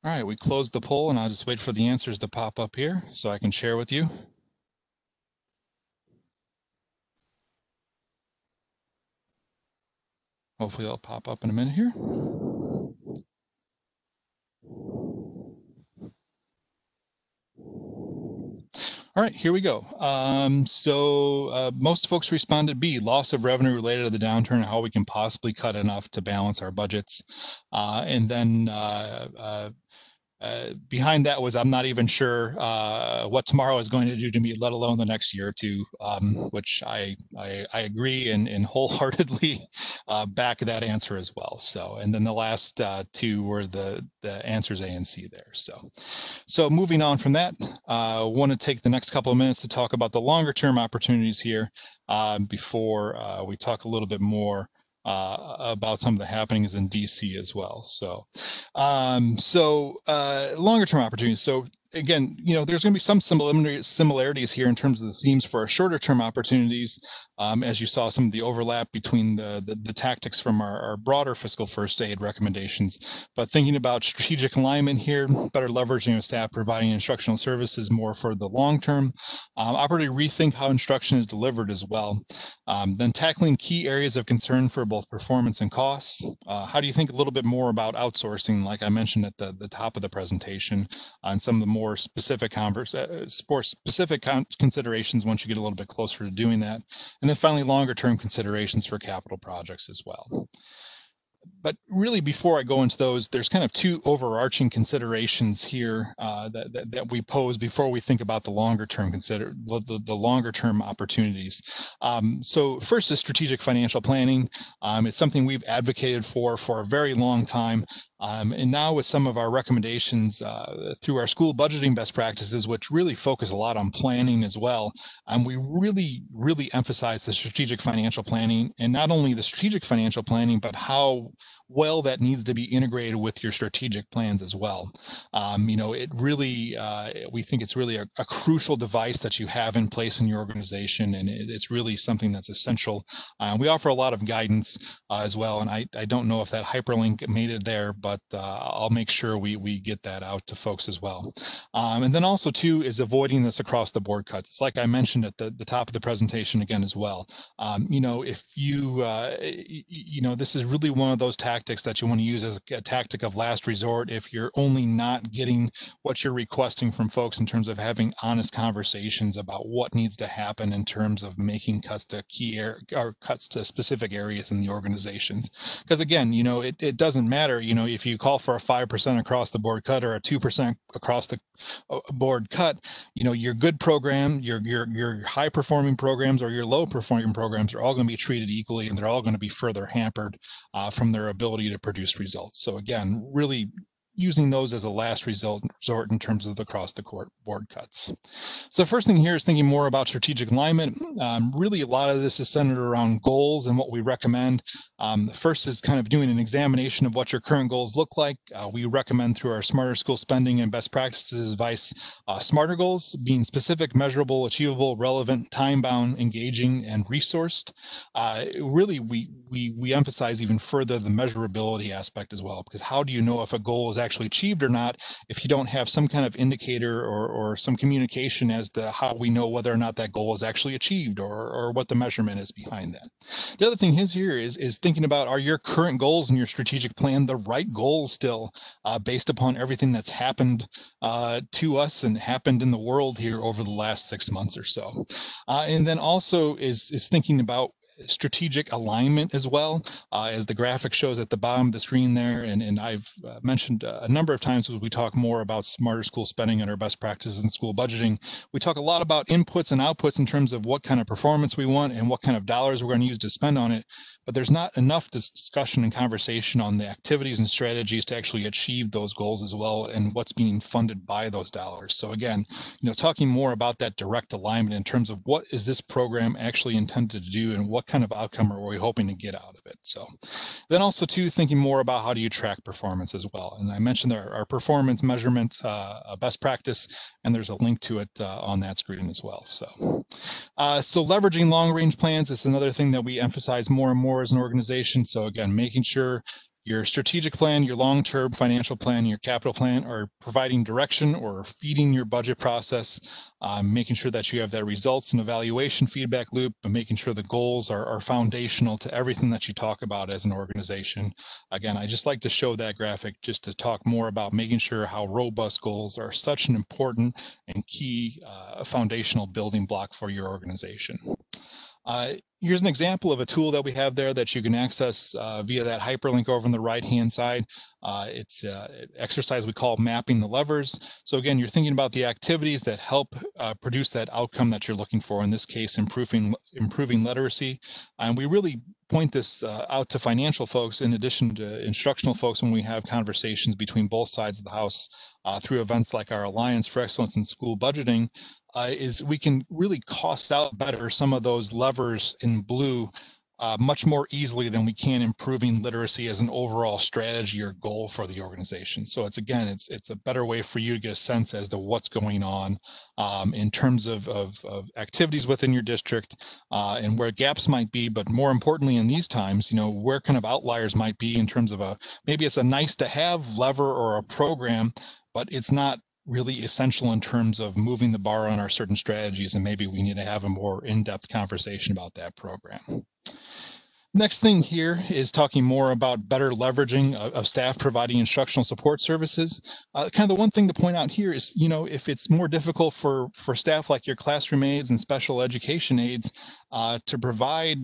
All right, we closed the poll and I'll just wait for the answers to pop up here so I can share with you. Hopefully they'll pop up in a minute here. All right, here we go. Most folks responded B, loss of revenue related to the downturn and how we can possibly cut enough to balance our budgets. And then behind that was, I'm not even sure what tomorrow is going to do to me, let alone the next year or two, which I agree and wholeheartedly back that answer as well. So, and then the last 2 were the answers A and C there. So moving on from that, I want to take the next couple of minutes to talk about the longer term opportunities here before we talk a little bit more about some of the happenings in DC as well. So longer term opportunities. So again, there's going to be some similarities here in terms of the themes for our shorter term opportunities. As you saw, some of the overlap between the tactics from our broader fiscal first aid recommendations, but thinking about strategic alignment here, better leveraging of staff providing instructional services more for the long term, operating rethink how instruction is delivered as well. Then tackling key areas of concern for both performance and costs. How do you think a little bit more about outsourcing, like I mentioned at the top of the presentation, on some of the more specific considerations once you get a little bit closer to doing that. And then finally, longer term considerations for capital projects as well. But really, before I go into those, there's kind of 2 overarching considerations here that we pose before we think about the longer term the longer term opportunities. So first is strategic financial planning. It's something we've advocated for a very long time. And now with some of our recommendations through our school budgeting best practices, which really focus a lot on planning as well, we really emphasize the strategic financial planning, and not only the strategic financial planning, but how well that needs to be integrated with your strategic plans as well. It really, we think it's really a crucial device that you have in place in your organization, and it's really something that's essential. We offer a lot of guidance as well, and I don't know if that hyperlink made it there, but I'll make sure we get that out to folks as well. And then also too is avoiding this across the board cuts. It's like I mentioned at the top of the presentation again as well. If you, this is really one of those tactics that you want to use as a tactic of last resort if you're only not getting what you're requesting from folks in terms of having honest conversations about what needs to happen in terms of making cuts to or cuts to specific areas in the organizations. Because again, it doesn't matter, if you call for a 5% across the board cut or a 2% across the board cut, your good program, your high performing programs or your low performing programs are all going to be treated equally, and they're all going to be further hampered from their ability to produce results. So again, really using those as a last resort in terms of the across the board cuts. So the first thing here is thinking more about strategic alignment. Really, a lot of this is centered around goals and what we recommend. The first is kind of doing an examination of what your current goals look like. We recommend through our Smarter School Spending and Best Practices advice, SMARTER goals, being specific, measurable, achievable, relevant, time-bound, engaging, and resourced. Really, we emphasize even further the measurability aspect as well, because how do you know if a goal is actually achieved or not if you don't have some kind of indicator or some communication as to how we know whether or not that goal is actually achieved or what the measurement is behind that. The other thing is thinking about, are your current goals in your strategic plan the right goals still based upon everything that's happened to us and happened in the world here over the last 6 months or so. And then also is thinking about strategic alignment as well, as the graphic shows at the bottom of the screen there. And I've mentioned a number of times as we talk more about smarter school spending and our best practices in school budgeting, we talk a lot about inputs and outputs in terms of what kind of performance we want and what kind of dollars we're going to use to spend on it. But there's not enough discussion and conversation on the activities and strategies to actually achieve those goals as well, and what's being funded by those dollars. So again, talking more about that direct alignment in terms of what is this program actually intended to do and what kind of outcome are we hoping to get out of it. So then also too, thinking more about how do you track performance as well. And I mentioned there are performance measurement, a best practice, and there's a link to it on that screen as well. So leveraging long range plans is another thing that we emphasize more and more as an organization. So again, making sure your strategic plan, your long-term financial plan, your capital plan are providing direction or feeding your budget process, making sure that you have that results and evaluation feedback loop, and making sure the goals are foundational to everything that you talk about as an organization. Again, I just like to show that graphic just to talk more about making sure how robust goals are such an important and key foundational building block for your organization. Here's an example of a tool that we have there that you can access via that hyperlink over on the right-hand side. It's an exercise we call mapping the levers. So again, you're thinking about the activities that help produce that outcome that you're looking for, in this case, improving literacy. And we really point this out to financial folks in addition to instructional folks when we have conversations between both sides of the house through events like our Alliance for Excellence in School Budgeting, is we can really cost out better some of those levers in blue much more easily than we can improving literacy as an overall strategy or goal for the organization. So it's a better way for you to get a sense as to what's going on in terms of activities within your district and where gaps might be, but more importantly in these times, where kind of outliers might be in terms of maybe it's a nice to have lever or a program, but it's not really essential in terms of moving the bar on our certain strategies, and maybe we need to have a more in-depth conversation about that program. Next thing here is talking more about better leveraging of staff providing instructional support services. Kind of the one thing to point out here is, if it's more difficult for staff like your classroom aides and special education aides to provide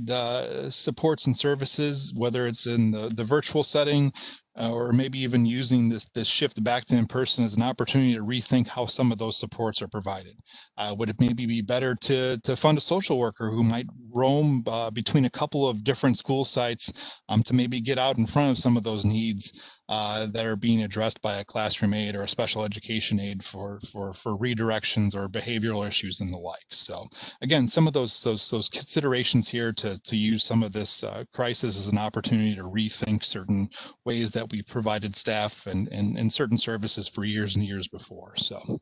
supports and services, whether it's in the virtual setting, or maybe even using this shift back to in-person as an opportunity to rethink how some of those supports are provided. Would it maybe be better to fund a social worker who might roam between a couple of different school sites to maybe get out in front of some of those needs that are being addressed by a classroom aide or a special education aide for redirections or behavioral issues and the like. So again, some of those considerations here to use some of this crisis as an opportunity to rethink certain ways that we provided staff and certain services for years and years before. So,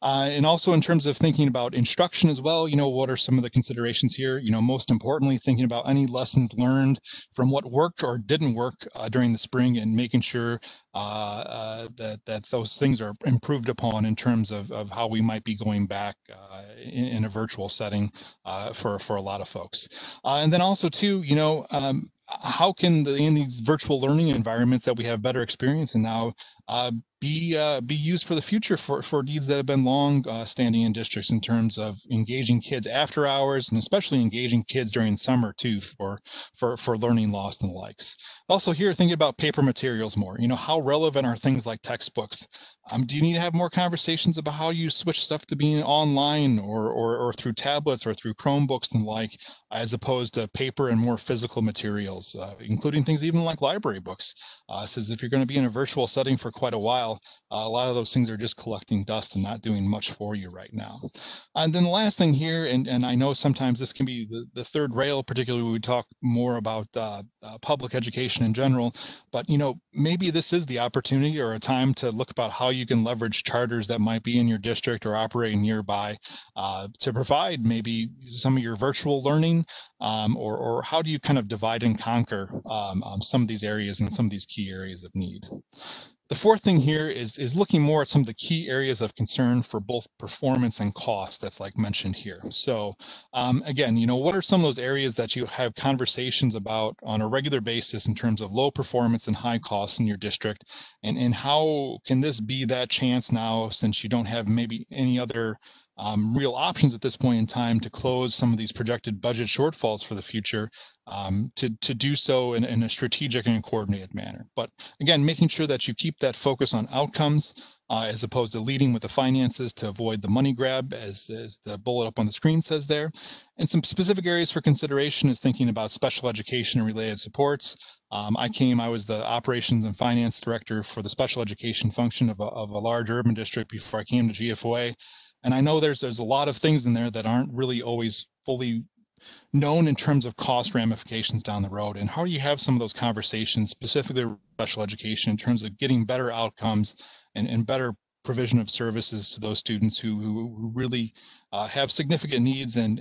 and also in terms of thinking about instruction as well, what are some of the considerations here? Most importantly, thinking about any lessons learned from what worked or didn't work during the spring, and making sure that those things are improved upon in terms of how we might be going back in a virtual setting for a lot of folks. And then also too, how can in these virtual learning environments that we have better experience in now be used for the future for needs that have been long standing in districts in terms of engaging kids after hours, and especially engaging kids during summer too for learning loss and the likes. Also here, thinking about paper materials more, how relevant are things like textbooks? Do you need to have more conversations about how you switch stuff to being online or through tablets or through Chromebooks and the like, as opposed to paper and more physical materials, including things even like library books? Says if you're going to be in a virtual setting for quite a while, a lot of those things are just collecting dust and not doing much for you right now. And then the last thing here, and I know sometimes this can be the third rail, particularly when we talk more about public education in general, but maybe this is the opportunity or a time to look about how you can leverage charters that might be in your district or operating nearby to provide maybe some of your virtual learning, or how do you kind of divide and conquer some of these areas and some of these key areas of need. The fourth thing here is looking more at some of the key areas of concern for both performance and cost that's like mentioned here. So again, what are some of those areas that you have conversations about on a regular basis in terms of low performance and high costs in your district? And how can this be that chance now, since you don't have maybe any other real options at this point in time to close some of these projected budget shortfalls for the future, to do so in a strategic and coordinated manner. But again, making sure that you keep that focus on outcomes as opposed to leading with the finances to avoid the money grab, as the bullet up on the screen says there. And some specific areas for consideration is thinking about special education and related supports. I was the operations and finance director for the special education function of a large urban district before I came to GFOA. And I know there's a lot of things in there that aren't really always fully known in terms of cost ramifications down the road. And how do you have some of those conversations, specifically special education, in terms of getting better outcomes and better provision of services to those students who really have significant needs, and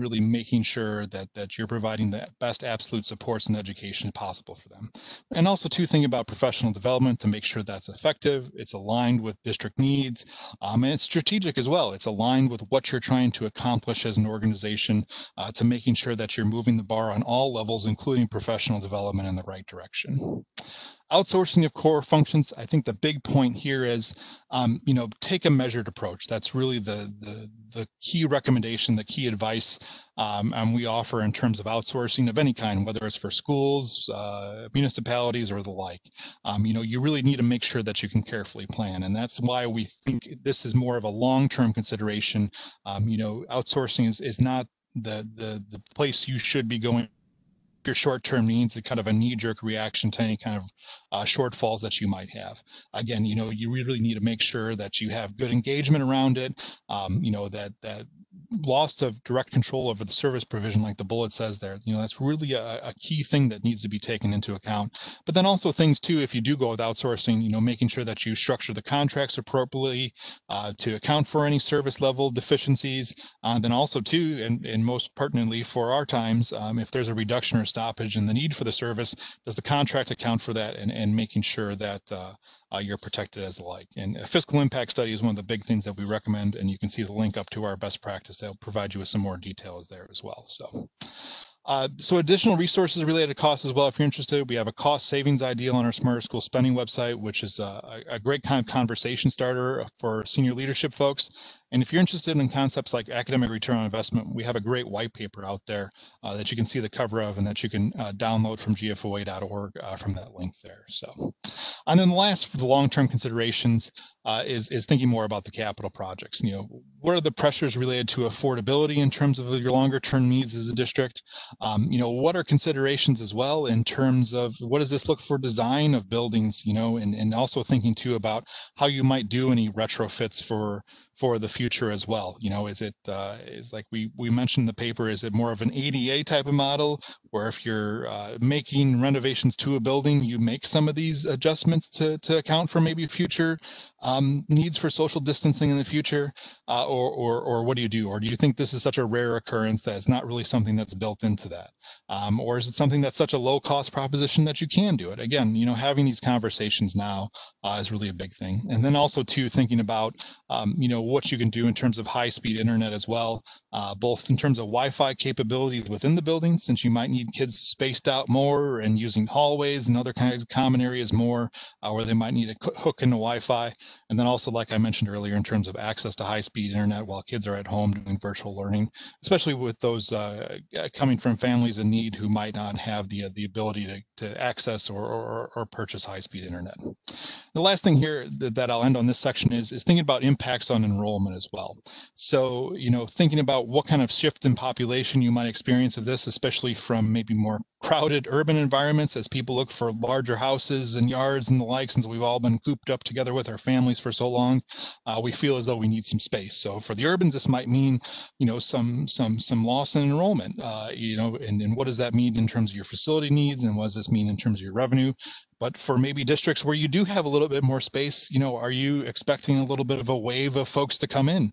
really making sure that you're providing the best absolute supports and education possible for them. And also too, thinking about professional development to make sure that's effective, it's aligned with district needs, and it's strategic as well. It's aligned with what you're trying to accomplish as an organization, to making sure that you're moving the bar on all levels, including professional development, in the right direction. Outsourcing of core functions, I think the big point here is, take a measured approach. That's really the key recommendation, the key advice and we offer in terms of outsourcing of any kind, whether it's for schools, municipalities, or the like. You really need to make sure that you can carefully plan, and that's why we think this is more of a long-term consideration. Outsourcing is not the place you should be going. Your short-term needs, a kind of a knee-jerk reaction to any kind of shortfalls that you might have. Again, you really need to make sure that you have good engagement around it. That loss of direct control over the service provision, like the bullet says there, that's really a key thing that needs to be taken into account. But then also things too, if you do go with outsourcing, making sure that you structure the contracts appropriately to account for any service level deficiencies. Then also too, and most pertinently for our times, if there's a reduction or stoppage in the need for the service, does the contract account for that, and making sure that you're protected as the like. And a fiscal impact study is one of the big things that we recommend, and you can see the link up to our best practice that will provide you with some more details there as well. So additional resources related to costs as well, if you're interested. We have a cost savings ideal on our Smarter School Spending website, which is a great kind of conversation starter for senior leadership folks. And if you're interested in concepts like academic return on investment, we have a great white paper out there that you can see the cover of, and that you can download from gfoa.org from that link there. And then the last, for the long-term considerations, is thinking more about the capital projects. What are the pressures related to affordability in terms of your longer-term needs as a district? What are considerations as well in terms of what does this look for design of buildings, and also thinking too about how you might do any retrofits for the future as well. Is it is like we mentioned in the paper, is it more of an ADA type of model where if you're making renovations to a building, you make some of these adjustments to account for maybe future needs for social distancing in the future, or what do you do? Or do you think this is such a rare occurrence that it's not really something that's built into that? Or is it something that's such a low cost proposition that you can do it? Again, having these conversations now is really a big thing. And then also too, thinking about, what you can do in terms of high speed internet as well, both in terms of Wi-Fi capabilities within the buildings, since you might need kids spaced out more and using hallways and other kinds of common areas more, where they might need to hook into Wi-Fi. And then also, like I mentioned earlier, in terms of access to high-speed internet while kids are at home doing virtual learning, especially with those coming from families in need who might not have the ability to access or purchase high-speed internet. The last thing here that I'll end on this section is thinking about impacts on enrollment as well. So, thinking about what kind of shift in population you might experience of this, especially from maybe more crowded urban environments as people look for larger houses and yards and the like, since we've all been cooped up together with our families for so long, we feel as though we need some space. So for the urbans, this might mean, some loss in enrollment, and what does that mean in terms of your facility needs, and what does this mean in terms of your revenue? But for maybe districts where you do have a little bit more space, are you expecting a little bit of a wave of folks to come in,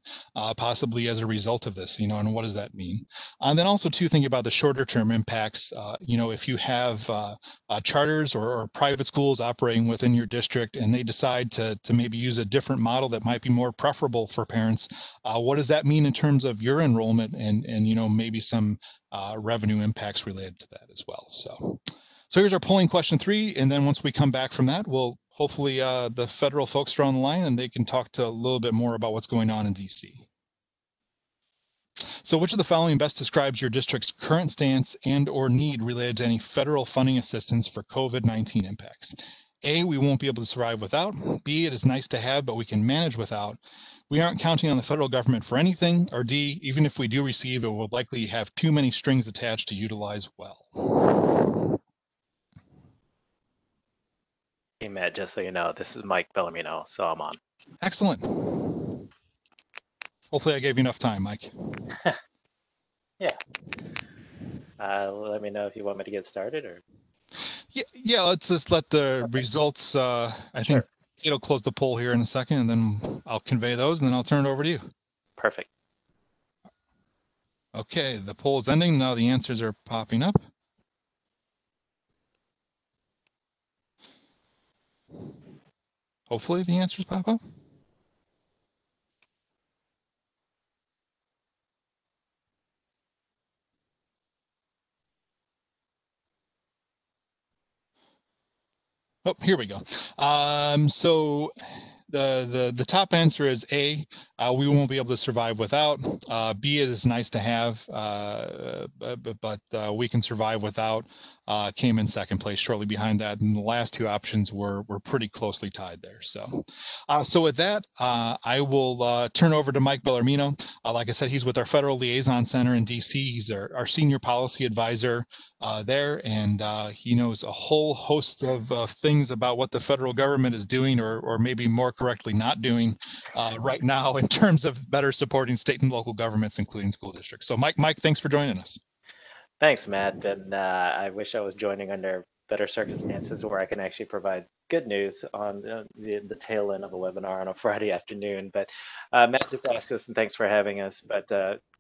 possibly as a result of this, and what does that mean? And then also too, thinking about the shorter term impacts, if you have charters or private schools operating within your district and they decide to maybe use a different model that might be more preferable for parents, what does that mean in terms of your enrollment and maybe some revenue impacts related to that as well? So here's our polling question 3, and then once we come back from that, we'll hopefully the federal folks are on the line and they can talk to a little bit more about what's going on in DC. So which of the following best describes your district's current stance and or need related to any federal funding assistance for COVID-19 impacts? A, we won't be able to survive without. B, it is nice to have, but we can manage without. We aren't counting on the federal government for anything. Or D, even if we do receive, it will likely have too many strings attached to utilize well. Hey, Matt, just so you know, this is Mike Bellarmino, so I'm on. Excellent. Hopefully I gave you enough time, Mike. Yeah. Let me know if you want me to get started or. Yeah, let's just let the results, I think it'll close the poll here in a second, and then I'll convey those, and then I'll turn it over to you. Perfect. Okay, the poll is ending. Now the answers are popping up. Hopefully the answers pop up. Oh, here we go. So the top answer is A, we won't be able to survive without. B, it is nice to have, but we can survive without, came in second place shortly behind that. And the last two options were pretty closely tied there. So with that, I will turn over to Mike Bellarmino. Like I said, he's with our Federal Liaison Center in DC. He's our senior policy advisor there, and he knows a whole host of things about what the federal government is doing, or maybe more correctly not doing right now in terms of better supporting state and local governments, including school districts. So Mike, thanks for joining us. Thanks, Matt. And I wish I was joining under better circumstances where I can actually provide good news on the tail end of a webinar on a Friday afternoon. But Matt just asked us, and thanks for having us, but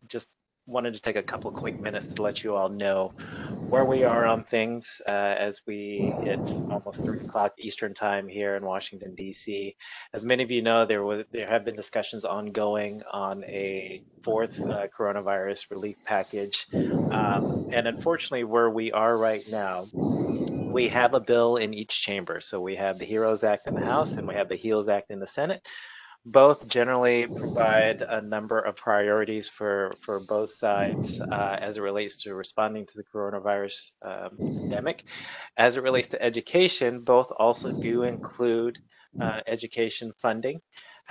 just wanted to take a couple quick minutes to let you all know where we are on things as we hit almost 3 o'clock Eastern time here in Washington, D.C. As many of you know, there have been discussions ongoing on a 4th coronavirus relief package. And unfortunately, where we are right now, we have a bill in each chamber. So we have the HEROES Act in the House and we have the HEALS Act in the Senate. Both generally provide a number of priorities for both sides as it relates to responding to the coronavirus pandemic. As it relates to education, both also do include education funding.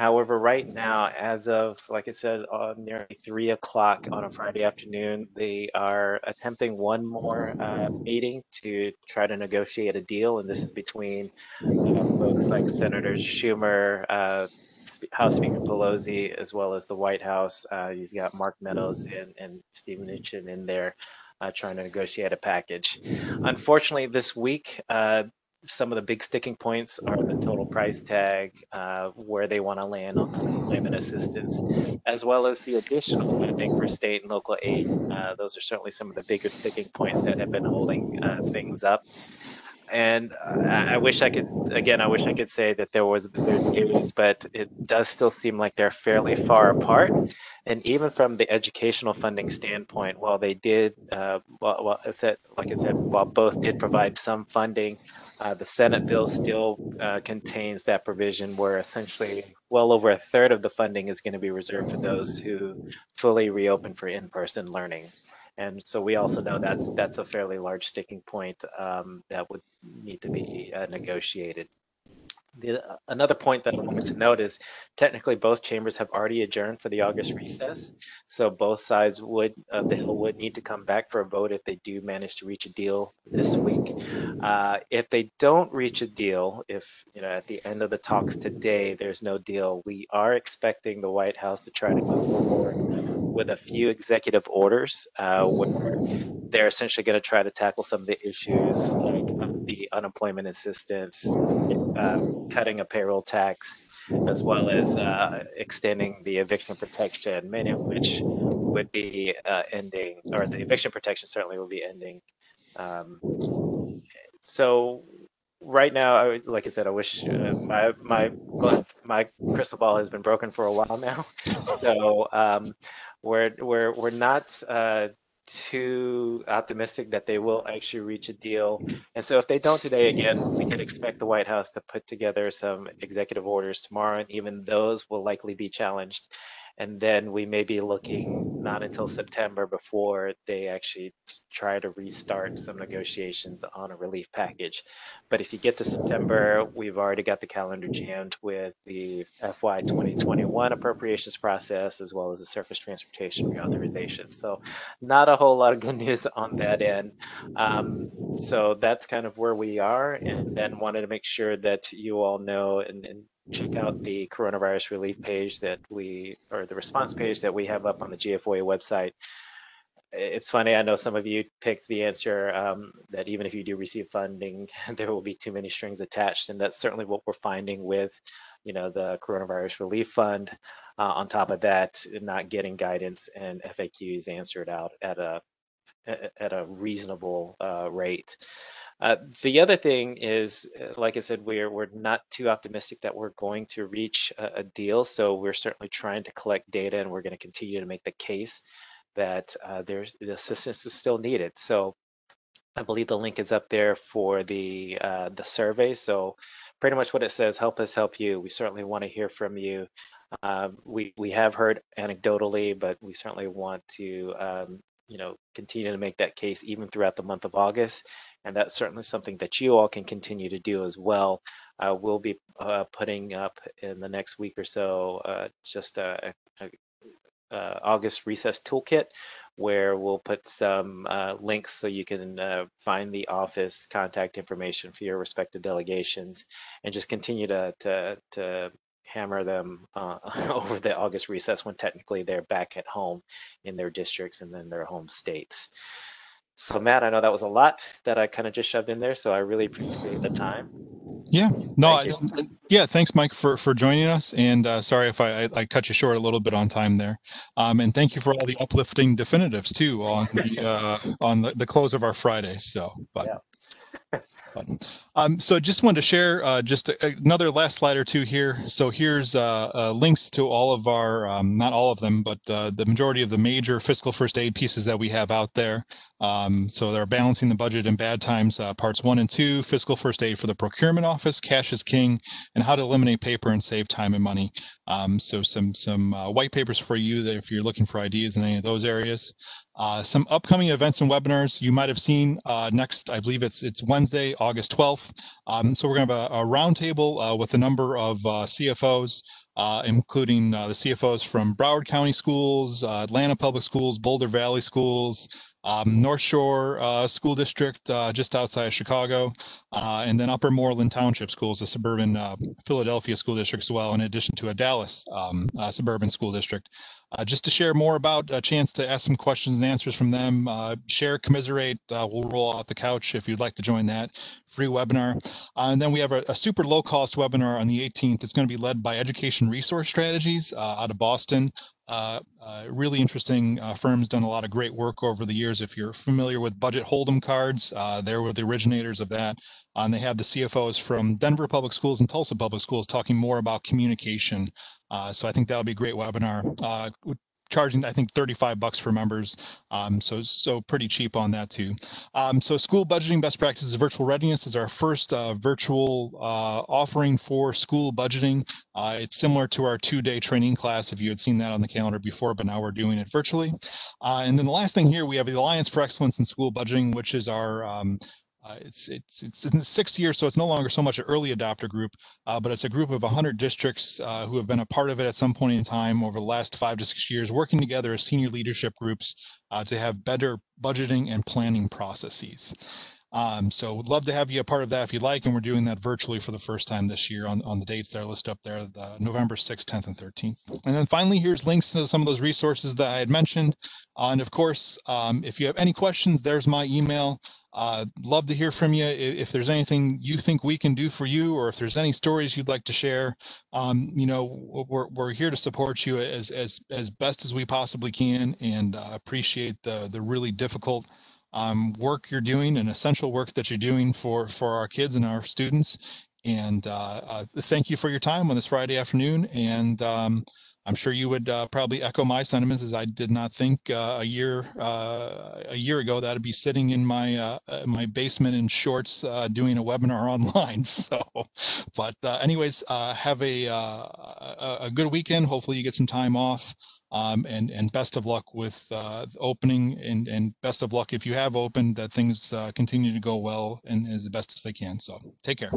However, right now, as of, like I said, nearly 3 o'clock on a Friday afternoon, they are attempting one more meeting to try to negotiate a deal. And this is between folks like Senators Schumer, House Speaker Pelosi, as well as the White House. You've got Mark Meadows and Steve Mnuchin in there trying to negotiate a package. Unfortunately, this week, some of the big sticking points are the total price tag, where they want to land on unemployment assistance, as well as the additional funding for state and local aid. Those are certainly some of the bigger sticking points that have been holding things up. And I wish I could, again, I wish I could say that there was good news, but it does still seem like they're fairly far apart. And even from the educational funding standpoint, while they did, like I said, while both did provide some funding, the Senate bill still contains that provision where essentially well over a third of the funding is going to be reserved for those who fully reopen for in-person learning. And so we also know that's a fairly large sticking point that would need to be negotiated. Another point that I wanted to note is technically both chambers have already adjourned for the August recess. So both sides would, the Hill would need to come back for a vote if they do manage to reach a deal this week. If they don't reach a deal, if at the end of the talks today, there's no deal, we are expecting the White House to try to move forward with a few executive orders where they're essentially going to try to tackle some of the issues like the unemployment assistance, cutting a payroll tax, as well as extending the eviction protection, many of which would be ending, or the eviction protection certainly will be ending. So right now, like I said, I wish my crystal ball has been broken for a while now. So we're not too optimistic that they will actually reach a deal. And so if they don't today, again, we can expect the White House to put together some executive orders tomorrow, and even those will likely be challenged. And then we may be looking not until September before they actually try to restart some negotiations on a relief package. But if you get to September, we've already got the calendar jammed with the FY 2021 appropriations process, as well as the surface transportation reauthorization. So not a whole lot of good news on that end. So that's kind of where we are, and then wanted to make sure that you all know and check out the coronavirus relief page that or the response page that we have up on the GFOA website. It's funny, I know some of you picked the answer that even if you do receive funding, there will be too many strings attached, and that's certainly what we're finding with the coronavirus relief fund. On top of that, not getting guidance and FAQs answered out at a reasonable rate. The other thing is, like I said, we're not too optimistic that we're going to reach a deal. So we're certainly trying to collect data, and we're going to continue to make the case that the assistance is still needed. So I believe the link is up there for the survey. So pretty much what it says: help us help you. We certainly want to hear from you. We have heard anecdotally, but we certainly want to continue to make that case even throughout the month of August. And that's certainly something that you all can continue to do as well. We'll be putting up in the next week or so just a August recess toolkit, where we'll put some links so you can find the office contact information for your respective delegations, and just continue to hammer them over the August recess when technically they're back at home in their districts and then their home states. So Matt, I know that was a lot that I kind of just shoved in there, so I really appreciate the time. Yeah, no, yeah, thanks, Mike, for joining us. And sorry if I cut you short a little bit on time there. And thank you for all the uplifting definitives too on the close of our Friday. So, but. Yeah. So just wanted to share just another last slide or two here. So here's links to all of our, not all of them, but the majority of the major fiscal first aid pieces that we have out there. So they're balancing the budget in bad times, parts 1 and 2, fiscal first aid for the procurement office, cash is king, and how to eliminate paper and save time and money. So some white papers for you that if you're looking for ideas in any of those areas. Some upcoming events and webinars you might have seen next, I believe it's Wednesday, August 12th. So we're going to have a roundtable with a number of CFOs, including the CFOs from Broward County Schools, Atlanta Public Schools, Boulder Valley Schools, North Shore School District just outside of Chicago, and then Upper Moreland Township Schools, a suburban Philadelphia school district as well, in addition to a Dallas suburban school district. Just to share more about a chance to ask some questions and answers from them, share, commiserate, we'll roll out the couch if you'd like to join that free webinar. And then we have a super low cost webinar on the 18th. It's going to be led by Education Resource Strategies out of Boston. Really interesting firm's done a lot of great work over the years. If you're familiar with budget hold'em cards, they're with the originators of that. And they have the CFOs from Denver Public Schools and Tulsa Public Schools talking more about communication. So I think that'll be a great webinar. Charging, I think, $35 for members, so pretty cheap on that too. So school budgeting best practices virtual readiness is our first virtual offering for school budgeting. It's similar to our 2-day training class if you had seen that on the calendar before, but now we're doing it virtually. And then the last thing here, we have the Alliance for Excellence in School Budgeting, which is our it's in the 6th year, so it's no longer so much an early adopter group, but it's a group of 100 districts who have been a part of it at some point in time over the last 5 to 6 years, working together as senior leadership groups to have better budgeting and planning processes. So would love to have you a part of that if you'd like, and we're doing that virtually for the first time this year on the dates that are listed up there, the November 6th, 10th, and 13th. And then finally, here's links to some of those resources that I had mentioned. And of course, if you have any questions, there's my email. Love to hear from you. If there's anything you think we can do for you, or if there's any stories you'd like to share, you know, we're here to support you as best as we possibly can, and appreciate the really difficult work you're doing, and essential work that you're doing for our kids and our students. And thank you for your time on this Friday afternoon. And I'm sure you would probably echo my sentiments, as I did not think a year ago that I'd be sitting in my my basement in shorts doing a webinar online. So, but anyways, have a good weekend. Hopefully you get some time off. And best of luck with opening, and best of luck if you have opened, that things continue to go well and as best as they can. So take care.